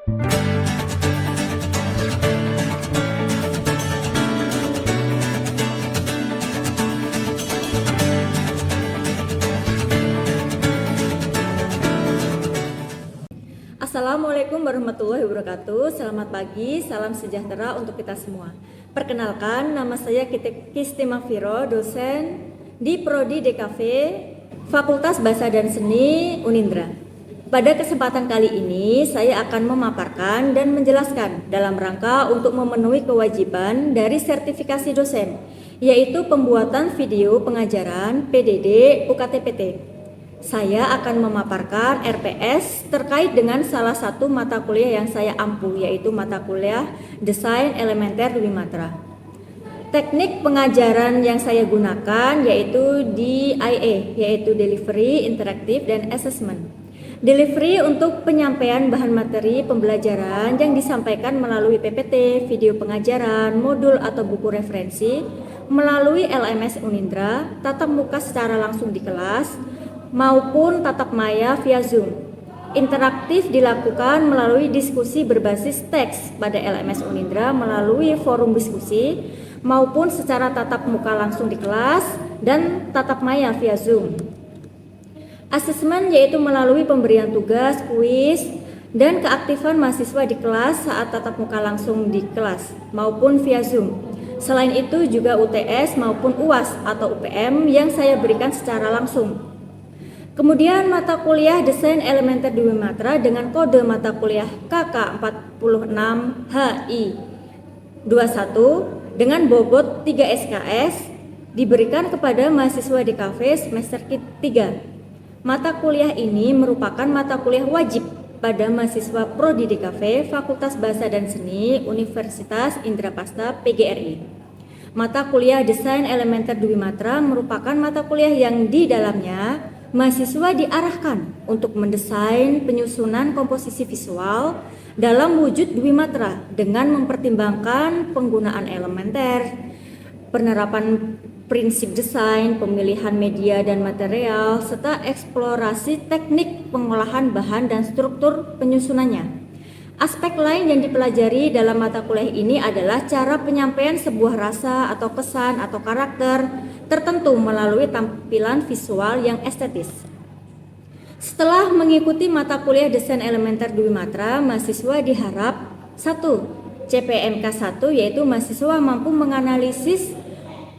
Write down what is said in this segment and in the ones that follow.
Assalamualaikum warahmatullahi wabarakatuh. Selamat pagi, salam sejahtera untuk kita semua. Perkenalkan, nama saya Kisti Mafiro, dosen di Prodi DKV Fakultas Bahasa dan Seni Unindra. Pada kesempatan kali ini, saya akan memaparkan dan menjelaskan dalam rangka untuk memenuhi kewajiban dari sertifikasi dosen, yaitu pembuatan video pengajaran PDD UKT-PT. Saya akan memaparkan RPS terkait dengan salah satu mata kuliah yang saya ampuh, yaitu mata kuliah Desain Elementer Dwi Matra. Teknik pengajaran yang saya gunakan yaitu DIA, yaitu Delivery, Interactive, dan Assessment. Delivery untuk penyampaian bahan materi pembelajaran yang disampaikan melalui PPT, video pengajaran, modul atau buku referensi, melalui LMS Unindra, tatap muka secara langsung di kelas, maupun tatap maya via Zoom. Interaktif dilakukan melalui diskusi berbasis teks pada LMS Unindra melalui forum diskusi maupun secara tatap muka langsung di kelas dan tatap maya via Zoom. Asesmen yaitu melalui pemberian tugas, kuis, dan keaktifan mahasiswa di kelas saat tatap muka langsung di kelas maupun via Zoom. Selain itu juga UTS maupun UAS atau UPM yang saya berikan secara langsung. Kemudian mata kuliah Desain Elementer Dwi Matra dengan kode mata kuliah KK46HI21 dengan bobot 3 SKS diberikan kepada mahasiswa DKV semester 3. Mata kuliah ini merupakan mata kuliah wajib pada mahasiswa Prodi DKV Fakultas Bahasa dan Seni Universitas Indrapasta PGRI. Mata kuliah Desain Elementer Dwi Matra merupakan mata kuliah yang di dalamnya mahasiswa diarahkan untuk mendesain penyusunan komposisi visual dalam wujud Dwi Matra dengan mempertimbangkan penggunaan elementer, penerapan prinsip desain, pemilihan media dan material, serta eksplorasi teknik pengolahan bahan dan struktur penyusunannya. Aspek lain yang dipelajari dalam mata kuliah ini adalah cara penyampaian sebuah rasa atau kesan atau karakter tertentu melalui tampilan visual yang estetis. Setelah mengikuti mata kuliah Desain Elementer Dwi Matra, mahasiswa diharap 1. CPMK 1 yaitu mahasiswa mampu menganalisis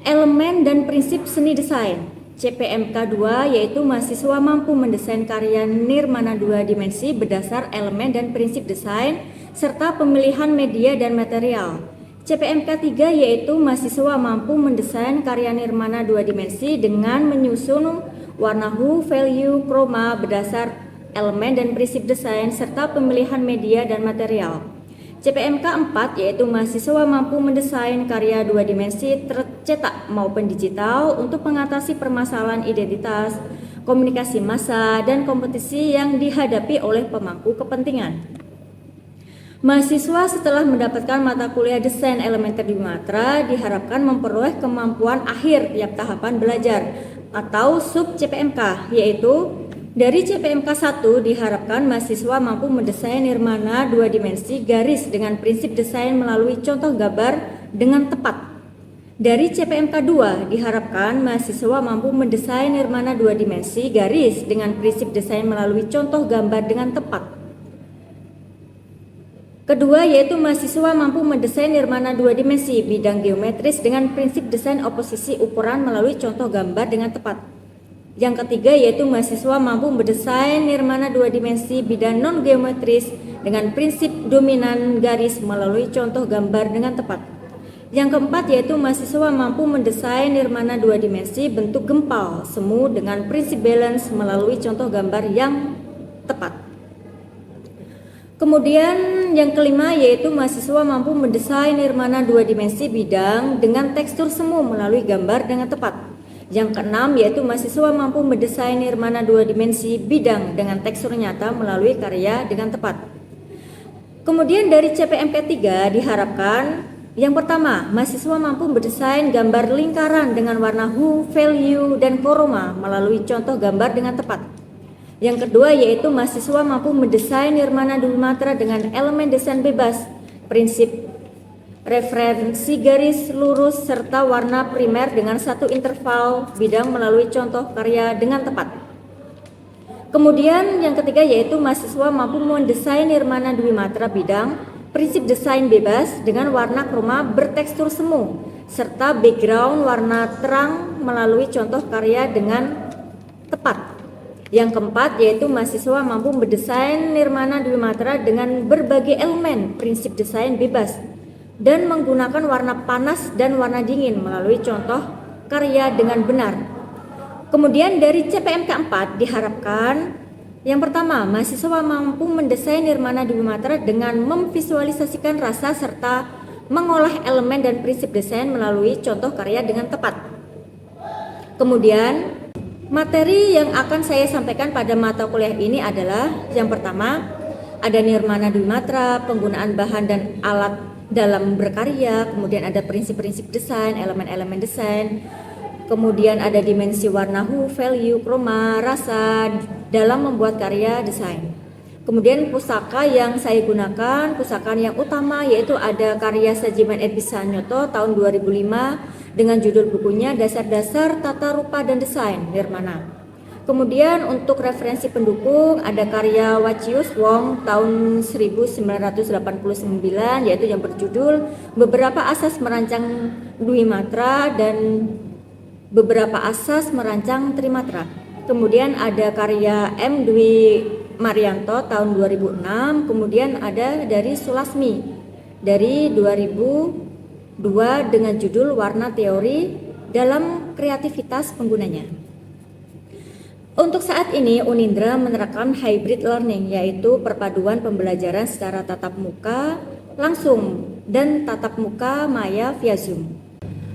elemen dan prinsip seni desain. CPMK 2 yaitu mahasiswa mampu mendesain karya nirmana 2 dimensi berdasar elemen dan prinsip desain serta pemilihan media dan material. CPMK 3 yaitu mahasiswa mampu mendesain karya nirmana 2 dimensi dengan menyusun warna hue, value, chroma berdasar elemen dan prinsip desain serta pemilihan media dan material. CPMK 4 yaitu mahasiswa mampu mendesain karya 2 dimensi tercetak maupun digital untuk mengatasi permasalahan identitas, komunikasi massa, dan kompetisi yang dihadapi oleh pemangku kepentingan. Mahasiswa setelah mendapatkan mata kuliah Desain Elementer Dwi Matra diharapkan memperoleh kemampuan akhir tiap tahapan belajar atau sub CPMK, yaitu dari CPMK 1 diharapkan mahasiswa mampu mendesain nirmana 2 dimensi garis dengan prinsip desain melalui contoh gambar dengan tepat. Dari CPMK 2 diharapkan mahasiswa mampu mendesain nirmana 2 dimensi garis dengan prinsip desain melalui contoh gambar dengan tepat. Kedua yaitu mahasiswa mampu mendesain nirmana 2 dimensi bidang geometris dengan prinsip desain oposisi ukuran melalui contoh gambar dengan tepat. Yang ketiga yaitu mahasiswa mampu mendesain nirmana 2 dimensi bidang non-geometris dengan prinsip dominan garis melalui contoh gambar dengan tepat. Yang keempat yaitu mahasiswa mampu mendesain nirmana 2 dimensi bentuk gempal semu dengan prinsip balance melalui contoh gambar yang tepat. Kemudian yang kelima yaitu mahasiswa mampu mendesain nirmana 2 dimensi bidang dengan tekstur semu melalui gambar dengan tepat. Yang keenam yaitu mahasiswa mampu mendesain nirmana 2 dimensi bidang dengan tekstur nyata melalui karya dengan tepat. Kemudian dari CPMK 3 diharapkan yang pertama, mahasiswa mampu mendesain gambar lingkaran dengan warna hue, value, dan chroma melalui contoh gambar dengan tepat. Yang kedua yaitu mahasiswa mampu mendesain nirmana Dwi Matra dengan elemen desain bebas, prinsip referensi garis lurus serta warna primer dengan satu interval bidang melalui contoh karya dengan tepat. Kemudian yang ketiga yaitu mahasiswa mampu mendesain nirmana Dwi Matra bidang, prinsip desain bebas dengan warna kroma bertekstur semu serta background warna terang melalui contoh karya dengan tepat. Yang keempat yaitu mahasiswa mampu mendesain nirmana Dwi Matra dengan berbagai elemen prinsip desain bebas dan menggunakan warna panas dan warna dingin melalui contoh karya dengan benar. Kemudian dari CPMK 4 diharapkan yang pertama, mahasiswa mampu mendesain nirmana Dwi Matra dengan memvisualisasikan rasa serta mengolah elemen dan prinsip desain melalui contoh karya dengan tepat. Kemudian materi yang akan saya sampaikan pada mata kuliah ini adalah yang pertama, ada nirmana Dwi Matra, penggunaan bahan dan alat dalam berkarya, kemudian ada prinsip-prinsip desain, elemen-elemen desain, kemudian ada dimensi warna hue, value, kroma, rasa dalam membuat karya desain. Kemudian pusaka yang saya gunakan, pusaka yang utama yaitu ada karya Sajiman Edbisanyoto tahun 2005 dengan judul bukunya Dasar-Dasar Tata Rupa dan Desain Nirmana. Kemudian untuk referensi pendukung ada karya Wacius Wong tahun 1989 yaitu yang berjudul Beberapa Asas Merancang Dwi Matra dan Beberapa Asas Merancang Trimatra. Kemudian ada karya M. Dwi Marianto tahun 2006, kemudian ada dari Sulasmi dari 2002 dengan judul Warna Teori dalam Kreativitas Penggunanya. Untuk saat ini Unindra menerapkan hybrid learning, yaitu perpaduan pembelajaran secara tatap muka langsung dan tatap muka maya via Zoom.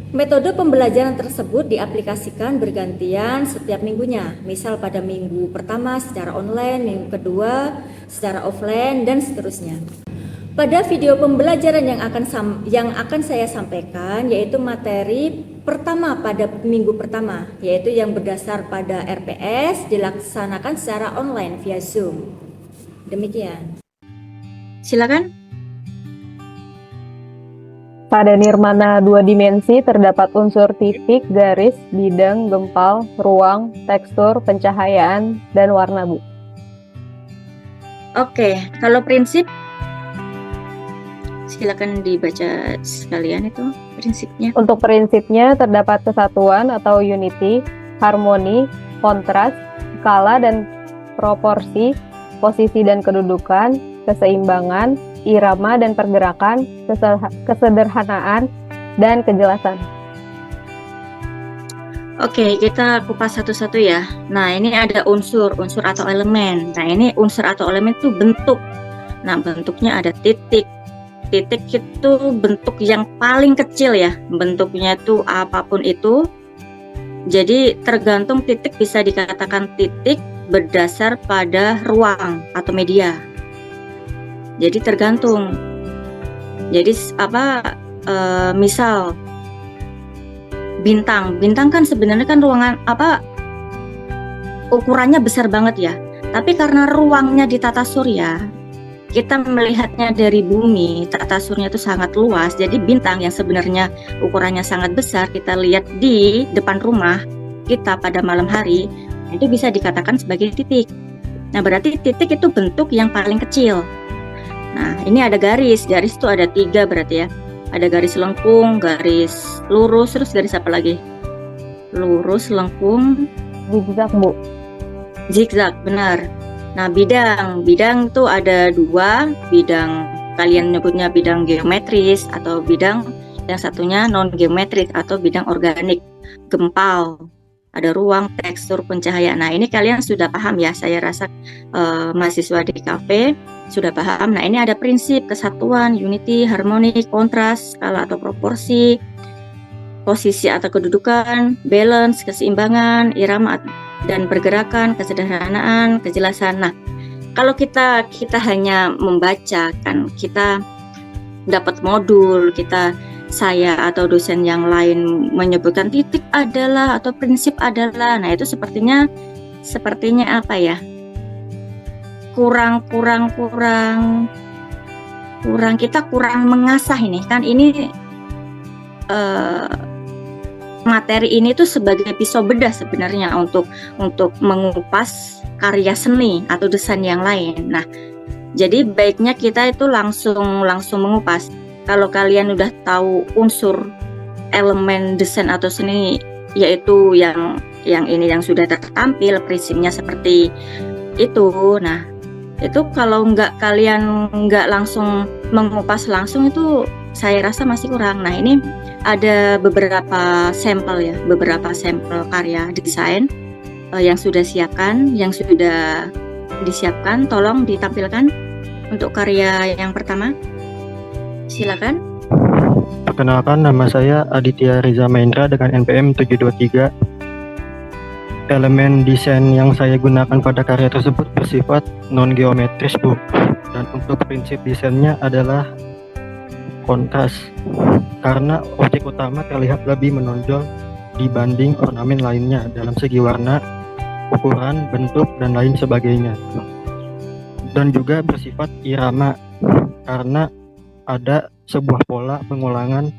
Metode pembelajaran tersebut diaplikasikan bergantian setiap minggunya, misal pada minggu pertama secara online, minggu kedua secara offline, dan seterusnya. Pada video pembelajaran yang akan saya sampaikan yaitu materi pertama pada minggu pertama, yaitu yang berdasar pada RPS dilaksanakan secara online via Zoom. Demikian. Silakan. Pada nirmana dua dimensi terdapat unsur titik, garis, bidang, gempal, ruang, tekstur, pencahayaan, dan warna, Bu. Oke, kalau prinsip silakan dibaca sekalian itu prinsipnya. Untuk prinsipnya terdapat kesatuan atau unity, harmoni, kontras, skala dan proporsi, posisi dan kedudukan, keseimbangan, irama dan pergerakan, kesederhanaan, dan kejelasan. Oke, kita kupas satu-satu ya. Nah, ini ada unsur atau elemen. Nah, ini unsur atau elemen itu bentuk. Nah, bentuknya ada titik. Titik itu bentuk yang paling kecil ya. Bentuknya itu apapun itu. Jadi tergantung titik bisa dikatakan titik berdasar pada ruang atau media. Jadi tergantung. Jadi misal bintang kan sebenarnya kan ruangan ukurannya besar banget ya. Tapi karena ruangnya di tata surya, kita melihatnya dari bumi, tata surya itu sangat luas. Jadi bintang yang sebenarnya ukurannya sangat besar kita lihat di depan rumah kita pada malam hari, itu bisa dikatakan sebagai titik. Nah, berarti titik itu bentuk yang paling kecil. Nah, ini ada garis itu ada 3 berarti ya. Ada garis lengkung, garis lurus, terus garis apa lagi? Lurus, lengkung, zigzag, Bu. Zigzag, benar. Nah, bidang itu ada 2, bidang kalian nyebutnya bidang geometris atau bidang yang satunya non geometris atau bidang organik. Gempal, ada ruang, tekstur, pencahayaan. Nah, ini kalian sudah paham ya, saya rasa mahasiswa di kafe sudah paham. Nah, ini ada prinsip kesatuan, unity, harmoni, kontras, skala atau proporsi, posisi atau kedudukan, balance, keseimbangan, irama dan pergerakan, kesederhanaan, kejelasan. Nah, kalau kita hanya membaca kan kita dapat modul, saya atau dosen yang lain menyebutkan titik adalah atau prinsip adalah. Nah, itu sepertinya apa ya? kita kurang mengasah ini kan. Ini materi ini tuh sebagai pisau bedah sebenarnya untuk mengupas karya seni atau desain yang lain. Nah, jadi baiknya kita itu langsung mengupas. Kalau kalian udah tahu unsur elemen desain atau seni, yaitu yang ini yang sudah tertampil prinsipnya seperti itu. Nah, itu kalau kalian nggak langsung mengupas langsung, itu saya rasa masih kurang. Nah, ini ada beberapa sampel karya desain yang sudah disiapkan. Tolong ditampilkan untuk karya yang pertama. Silakan. Perkenalkan, nama saya Aditya Riza Mahendra dengan NPM 723. Elemen desain yang saya gunakan pada karya tersebut bersifat non-geometris, Bu. Dan untuk prinsip desainnya adalah kontras, karena objek utama terlihat lebih menonjol dibanding ornamen lainnya dalam segi warna, ukuran, bentuk, dan lain sebagainya. Dan juga bersifat irama, karena ada sebuah pola pengulangan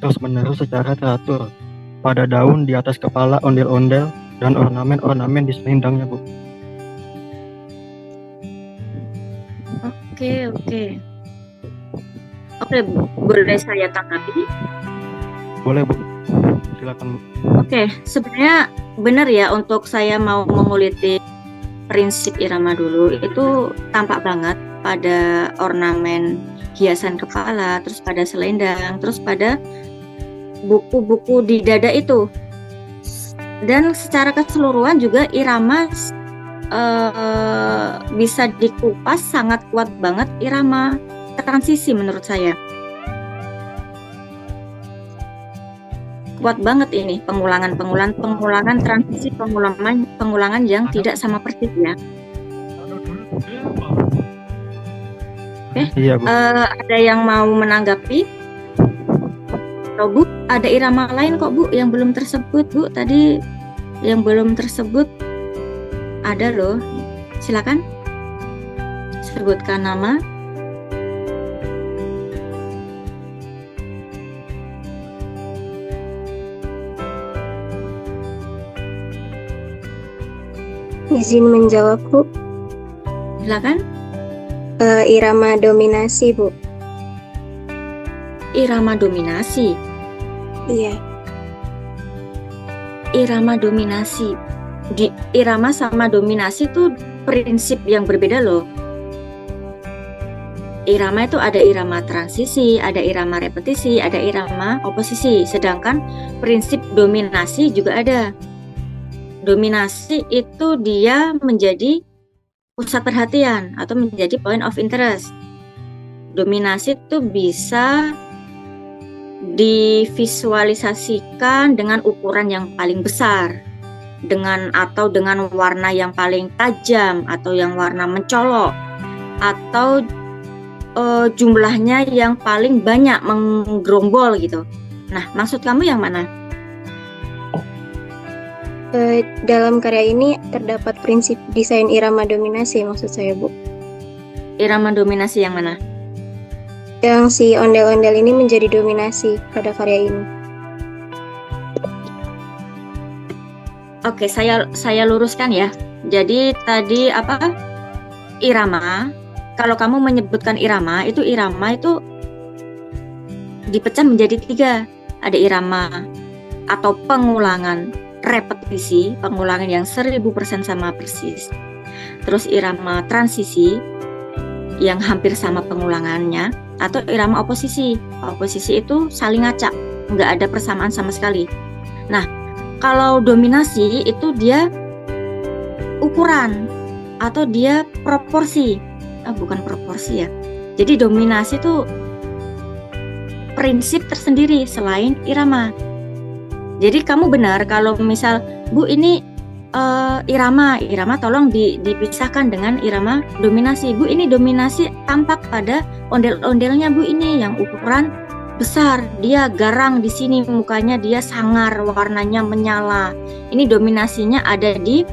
terus-menerus secara teratur pada daun, di atas kepala, ondel-ondel, dan ornamen-ornamen di selendangnya, Bu. Oke, Bu. Boleh saya tanggapi? Boleh, Bu. Silakan, Bu. Oke, sebenarnya benar ya, untuk saya mau menguliti prinsip irama dulu, itu tampak banget pada ornamen hiasan kepala, terus pada selendang, terus pada buku-buku di dada itu. Dan secara keseluruhan juga irama bisa dikupas sangat kuat banget, irama transisi menurut saya. Kuat banget ini pengulangan transisi, pengulangan yang tidak sama persis ya. Oke. Iya, Bu. Ada yang mau menanggapi? Oh, Bu, ada irama lain kok, Bu, yang belum tersebut, Bu. Tadi yang belum tersebut ada loh. Silakan sebutkan nama. Izin menjawab, Bu. Silakan. Irama dominasi, Bu. Irama dominasi. Iya. Irama dominasi. Irama sama dominasi itu prinsip yang berbeda loh. Irama itu ada irama transisi, ada irama repetisi, ada irama oposisi. Sedangkan prinsip dominasi juga ada. Dominasi itu dia menjadi pusat perhatian atau menjadi point of interest. Dominasi itu bisa divisualisasikan dengan ukuran yang paling besar, dengan warna yang paling tajam, atau yang warna mencolok, atau jumlahnya yang paling banyak menggerombol gitu. Nah, maksud kamu yang mana? Dalam karya ini terdapat prinsip desain irama dominasi, maksud saya, Bu. Irama dominasi yang mana? Yang si ondel-ondel ini menjadi dominasi pada karya ini. Oke, saya luruskan ya. Jadi tadi apa? Irama. Kalau kamu menyebutkan irama itu dipecah menjadi 3. Ada irama atau pengulangan repetisi, pengulangan yang 1000% sama persis. Terus irama transisi yang hampir sama pengulangannya, atau irama oposisi. Oposisi itu saling ngacak, nggak ada persamaan sama sekali. Nah, kalau dominasi itu dia ukuran atau dia proporsi. Bukan proporsi ya. Jadi dominasi itu prinsip tersendiri selain irama. Jadi kamu benar kalau misal, Bu, ini irama tolong dipisahkan dengan irama dominasi. Bu, ini dominasi tampak pada ondel-ondelnya, Bu, ini yang ukuran besar, dia garang di sini, mukanya dia sangar, warnanya menyala. Ini dominasinya ada di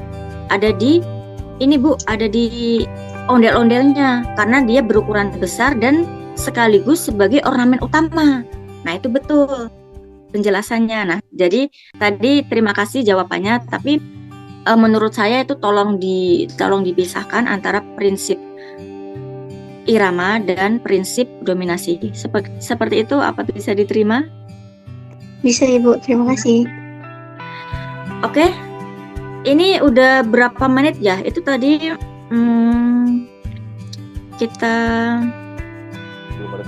ini Bu, ada di ondel-ondelnya karena dia berukuran besar dan sekaligus sebagai ornamen utama. Nah, itu betul penjelasannya. Nah, jadi tadi terima kasih jawabannya, tapi menurut saya itu tolong dipisahkan antara prinsip irama dan prinsip dominasi. Seperti itu, apa bisa diterima? Bisa Ibu, terima kasih. Oke. Ini udah berapa menit ya? Itu tadi kita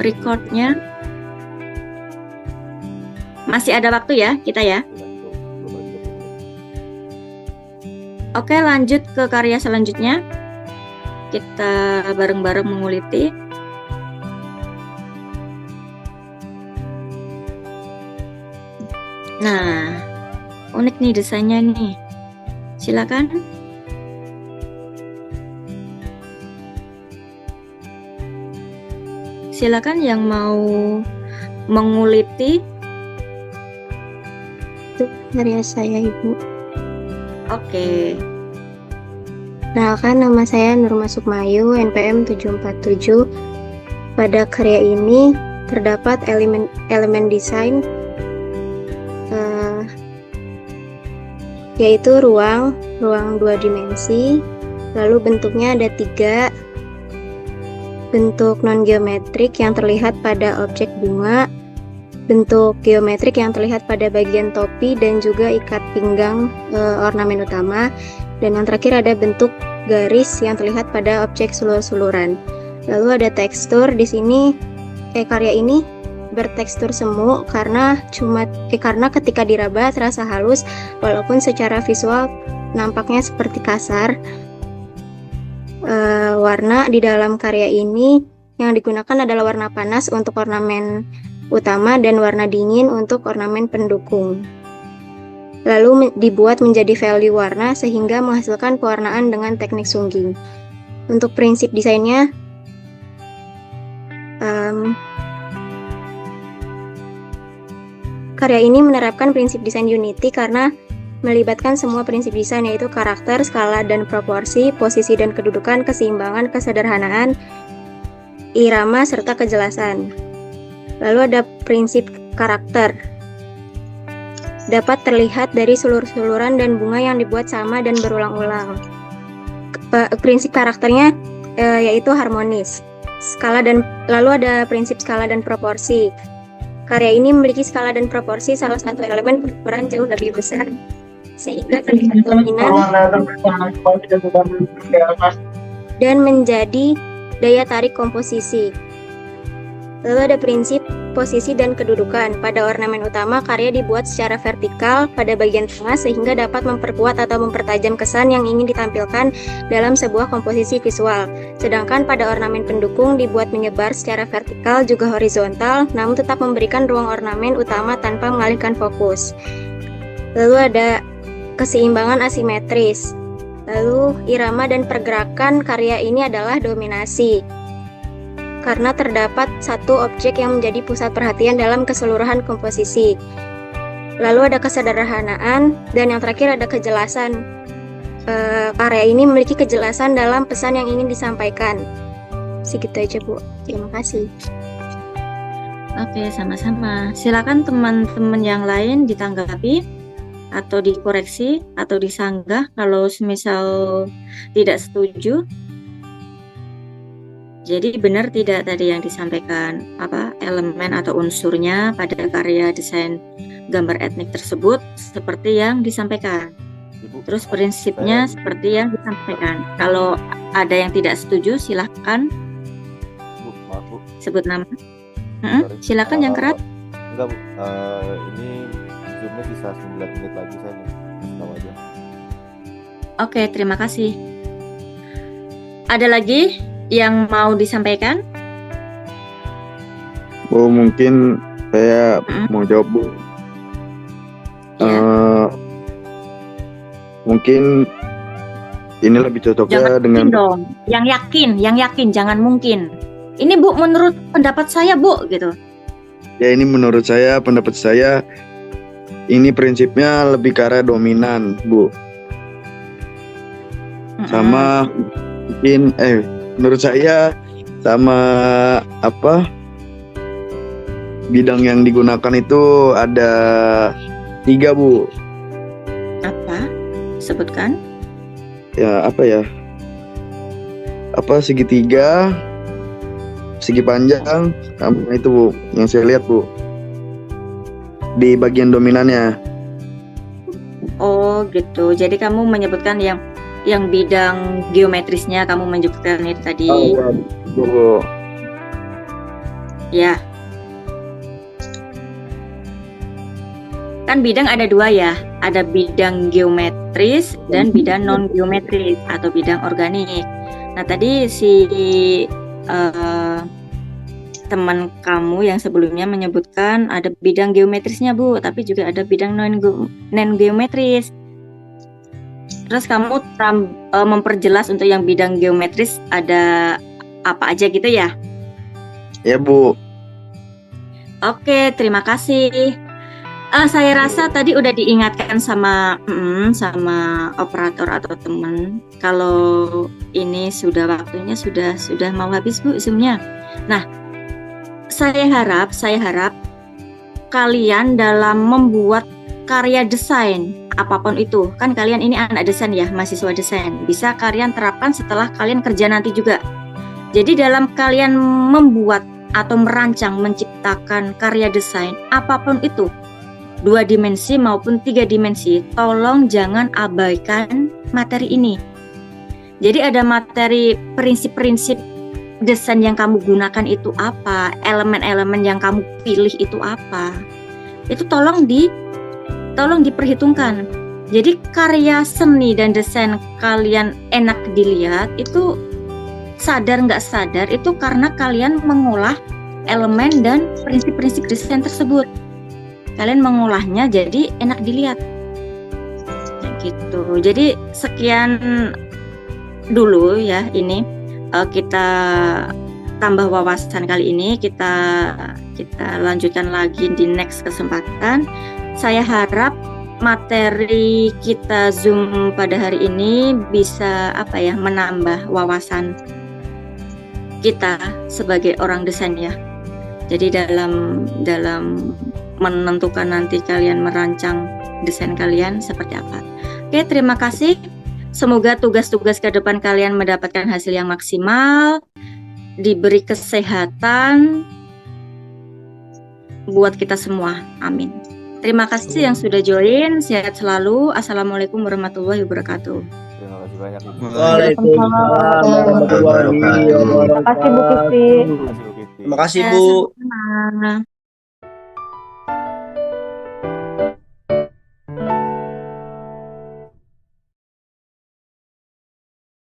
recordnya masih ada waktu ya kita ya. Oke, lanjut ke karya selanjutnya. Kita bareng-bareng menguliti. Nah, unik nih desainnya nih. Silakan. Silakan yang mau menguliti. Itu karya saya Ibu. Oke. Kenalkan, nama saya Nurma Sukmayu, NPM 747. Pada karya ini terdapat elemen desain yaitu ruang 2 dimensi, lalu bentuknya ada 3 bentuk non-geometrik yang terlihat pada objek bunga, bentuk geometrik yang terlihat pada bagian topi dan juga ikat pinggang ornamen utama, dan yang terakhir ada bentuk garis yang terlihat pada objek sulur-suluran. Lalu ada tekstur di sini. Karya ini bertekstur semu karena ketika diraba terasa halus walaupun secara visual nampaknya seperti kasar. Warna di dalam karya ini yang digunakan adalah warna panas untuk ornamen utama dan warna dingin untuk ornamen pendukung. Lalu dibuat menjadi value warna sehingga menghasilkan pewarnaan dengan teknik sungging. Untuk prinsip desainnya, karya ini menerapkan prinsip desain Unity karena melibatkan semua prinsip desain, yaitu karakter, skala dan proporsi, posisi dan kedudukan, keseimbangan, kesederhanaan, irama, serta kejelasan. Lalu ada prinsip karakter. Dapat terlihat dari sulur-suluran dan bunga yang dibuat sama dan berulang-ulang. Prinsip karakternya yaitu harmonis. Lalu ada prinsip skala dan proporsi. Karya ini memiliki skala dan proporsi salah satu elemen berukuran jauh lebih besar, sehingga terlihat dominan dan menjadi daya tarik komposisi. Lalu ada prinsip posisi dan kedudukan. Pada ornamen utama, karya dibuat secara vertikal pada bagian tengah sehingga dapat memperkuat atau mempertajam kesan yang ingin ditampilkan dalam sebuah komposisi visual. Sedangkan pada ornamen pendukung dibuat menyebar secara vertikal juga horizontal, namun tetap memberikan ruang ornamen utama tanpa mengalihkan fokus. Lalu ada keseimbangan asimetris. Lalu irama dan pergerakan karya ini adalah dominasi, karena terdapat satu objek yang menjadi pusat perhatian dalam keseluruhan komposisi. Lalu ada kesederhanaan, dan yang terakhir ada kejelasan. Karya ini memiliki kejelasan dalam pesan yang ingin disampaikan. Segitu aja Bu, terima kasih. Oke, sama-sama. Silakan teman-teman yang lain ditanggapi atau dikoreksi atau disanggah kalau semisal tidak setuju. Jadi benar tidak tadi yang disampaikan elemen atau unsurnya pada karya desain gambar etnik tersebut seperti yang disampaikan. Terus prinsipnya seperti yang disampaikan. Kalau ada yang tidak setuju silahkan sebut nama. Silakan yang kerat. Enggak Bu, ini zoomnya bisa 9 menit lagi saya nih, tahu aja. Oke, terima kasih. Ada lagi yang mau disampaikan? Bu, mungkin saya mau jawab Bu. Ya. Mungkin ini lebih cocoknya Jangan dengan mungkin dong. Yang yakin, jangan mungkin. Ini Bu, menurut pendapat saya Bu, gitu. ya ini menurut saya, pendapat saya ini prinsipnya lebih ke arah dominan Bu. sama mungkin menurut saya sama apa bidang yang digunakan itu ada 3 Bu. Apa? Sebutkan. Ya apa ya? Apa segitiga, segi panjang, sama itu Bu yang saya lihat Bu di bagian dominannya. Oh gitu. Jadi kamu menyebutkan yang bidang geometrisnya kamu menyebutkan itu tadi. Ya, Bu. Ya. Kan bidang ada 2 ya. Ada bidang geometris dan bidang non geometris atau bidang organik. Nah tadi si teman kamu yang sebelumnya menyebutkan ada bidang geometrisnya Bu, tapi juga ada bidang non geometris. Terus kamu memperjelas untuk yang bidang geometris ada apa aja gitu ya? Ya Bu. Oke, terima kasih. Saya rasa tadi udah diingatkan sama operator atau teman kalau ini sudah waktunya sudah mau habis Bu Zoom-nya. Nah, saya harap kalian dalam membuat karya desain apapun itu, kan kalian ini anak desain ya, mahasiswa desain, bisa kalian terapkan setelah kalian kerja nanti juga. Jadi dalam kalian membuat atau merancang, menciptakan karya desain apapun itu, 2 dimensi maupun 3 dimensi, tolong jangan abaikan materi ini. Jadi ada materi prinsip-prinsip desain yang kamu gunakan itu apa, elemen-elemen yang kamu pilih itu apa, itu tolong diperhitungkan. Jadi karya seni dan desain kalian enak dilihat itu sadar nggak sadar itu karena kalian mengolah elemen dan prinsip-prinsip desain tersebut. Kalian mengolahnya jadi enak dilihat. Gitu. Jadi sekian dulu ya ini. Kita tambah wawasan kali ini, kita lanjutkan lagi di next kesempatan. Saya harap materi kita Zoom pada hari ini bisa menambah wawasan kita sebagai orang desain ya. Jadi dalam menentukan nanti kalian merancang desain kalian seperti apa. Oke, terima kasih. Semoga tugas-tugas ke depan kalian mendapatkan hasil yang maksimal, diberi kesehatan buat kita semua. Amin. Terima kasih yang sudah join. Sehat selalu. Assalamualaikum warahmatullahi wabarakatuh. Terima kasih banyak Ibu. Waalaikumsalam warahmatullahi wabarakatuh. Terima kasih Bu Kiti. Terima kasih Bu Kiti. Terima kasih Bu. Sama-sama.